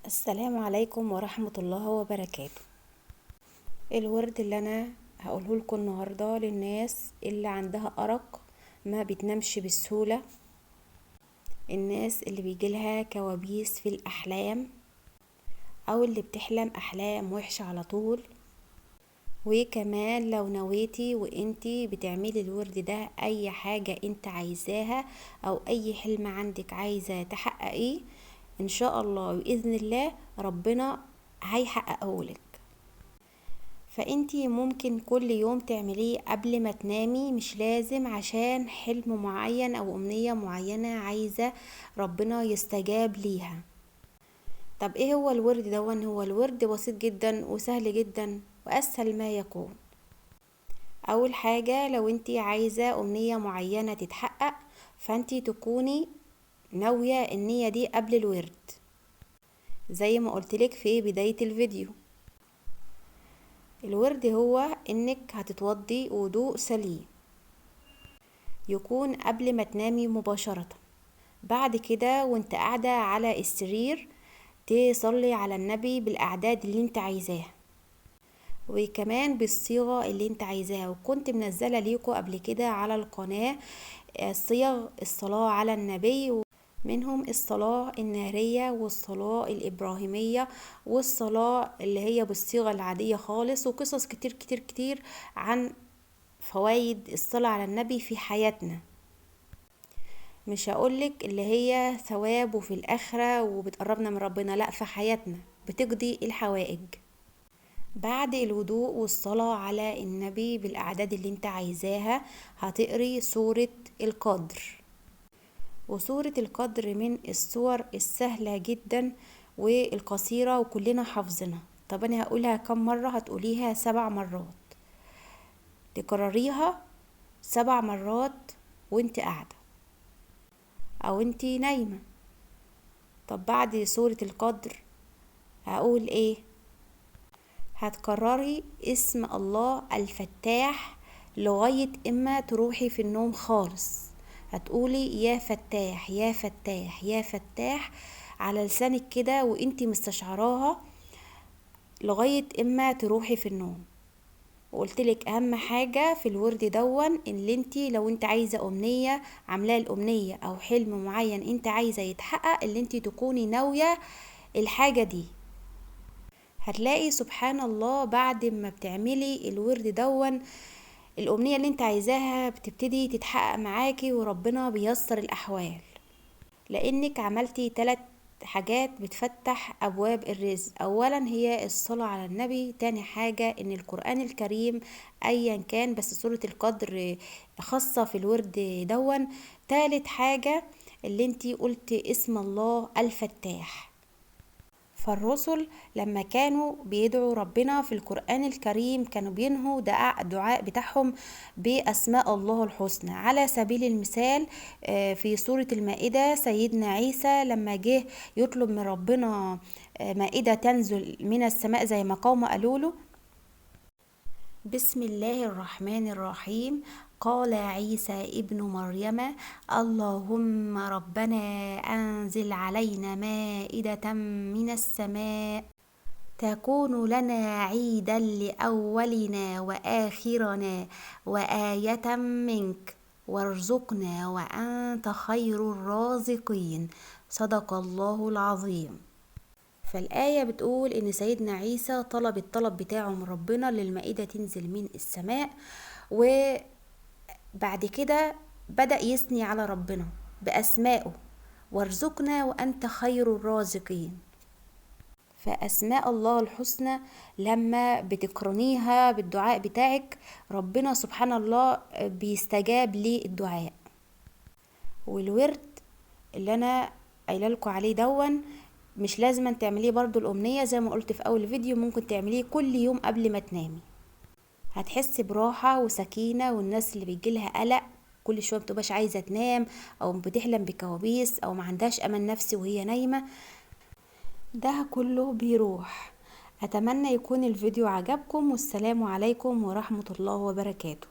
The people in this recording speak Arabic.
السلام عليكم ورحمة الله وبركاته. الورد اللي انا هقوله لكم النهاردة للناس اللي عندها أرق ما بتنامش بسهولة، الناس اللي بيجيلها كوابيس في الأحلام او اللي بتحلم أحلام وحشة على طول. وكمان لو نويتي وانتي بتعملي الورد ده اي حاجة انت عايزاها او اي حلم عندك عايزة تحققيه، ان شاء الله بإذن الله ربنا هيحققهولك. فانتي ممكن كل يوم تعمليه قبل ما تنامي، مش لازم عشان حلم معين او امنية معينة عايزة ربنا يستجاب ليها. طب ايه هو الورد دون؟ هو الورد بسيط جدا وسهل جدا واسهل ما يكون. اول حاجة لو انتي عايزة امنية معينة تتحقق، فانتي تكوني ناوية النية دي قبل الورد زي ما قلتلك في بداية الفيديو. الورد هو انك هتتوضي وضوء سليم يكون قبل ما تنامي مباشرة. بعد كده وانت قاعدة على السرير تصلي على النبي بالاعداد اللي انت عايزاها وكمان بالصيغة اللي انت عايزاها، وكنت منزلة ليكم قبل كده على القناة صيغ الصلاة على النبي، منهم الصلاة النارية والصلاة الإبراهيمية والصلاة اللي هي بالصيغة العادية خالص، وقصص كتير كتير كتير عن فوائد الصلاة على النبي في حياتنا. مش هقولك اللي هي ثواب وفي الآخرة وبتقربنا من ربنا، لا، في حياتنا بتقضي الحوائج. بعد الوضوء والصلاة على النبي بالأعداد اللي انت عايزاها هتقري سورة القدر. وسورة القدر من السور السهلة جدا والقصيرة وكلنا حافظينها. طب انا هقولها كم مرة؟ هتقوليها 7 مرات، تكرريها 7 مرات وانت قاعدة او انت نايمة. طب بعد سورة القدر هقول ايه؟ هتكرري اسم الله الفتاح لغاية اما تروحي في النوم خالص. هتقولي يا فتاح يا فتاح يا فتاح على لسانك كده وانتي مستشعراها لغاية اما تروحي في النوم. وقلتلك اهم حاجة في الورد دون اللي انتي لو انت عايزة امنية عاملاه الامنية او حلم معين انت عايزة يتحقق، اللي انتي تكوني ناوية الحاجة دي. هتلاقي سبحان الله بعد ما بتعملي الورد دون الأمنية اللي انت عايزاها بتبتدي تتحقق معاكي وربنا بيسر الأحوال، لأنك عملتي 3 حاجات بتفتح أبواب الرزق. أولا هي الصلاة على النبي، تاني حاجة إن القرآن الكريم أيا كان بس سورة القدر خاصة في الورد دون، تالت حاجة اللي انت قلت اسم الله الفتاح. فالرسل لما كانوا بيدعوا ربنا في القرآن الكريم كانوا بينهوا دعاء بتاعهم بأسماء الله الحسنى. على سبيل المثال في سورة المائدة سيدنا عيسى لما جه يطلب من ربنا مائدة تنزل من السماء زي ما قوم قالوا له، بسم الله الرحمن الرحيم، قال عيسى ابن مريم اللهم ربنا أنزل علينا مائدة من السماء تكون لنا عيدا لأولنا وآخرنا وآية منك وارزقنا وأنت خير الرازقين، صدق الله العظيم. فالآية بتقول إن سيدنا عيسى طلب الطلب بتاعه من ربنا للمائدة تنزل من السماء، وبعد كده بدأ يثني على ربنا بأسمائه، وارزقنا وأنت خير الرازقين. فأسماء الله الحسنى لما بتقرنيها بالدعاء بتاعك ربنا سبحان الله بيستجاب للدعاء. والورد اللي أنا قايله لكم عليه دون مش لازم أن تعمليه برضو الأمنية زي ما قلت في أول فيديو، ممكن تعمليه كل يوم قبل ما تنامي، هتحسي براحة وسكينة. والناس اللي بيجيلها قلق كل شوية بتبقاش عايزة تنام أو بتحلم بكوابيس أو ما عندهاش أمان نفسي وهي نايمة، ده كله بيروح. أتمنى يكون الفيديو عجبكم، والسلام عليكم ورحمة الله وبركاته.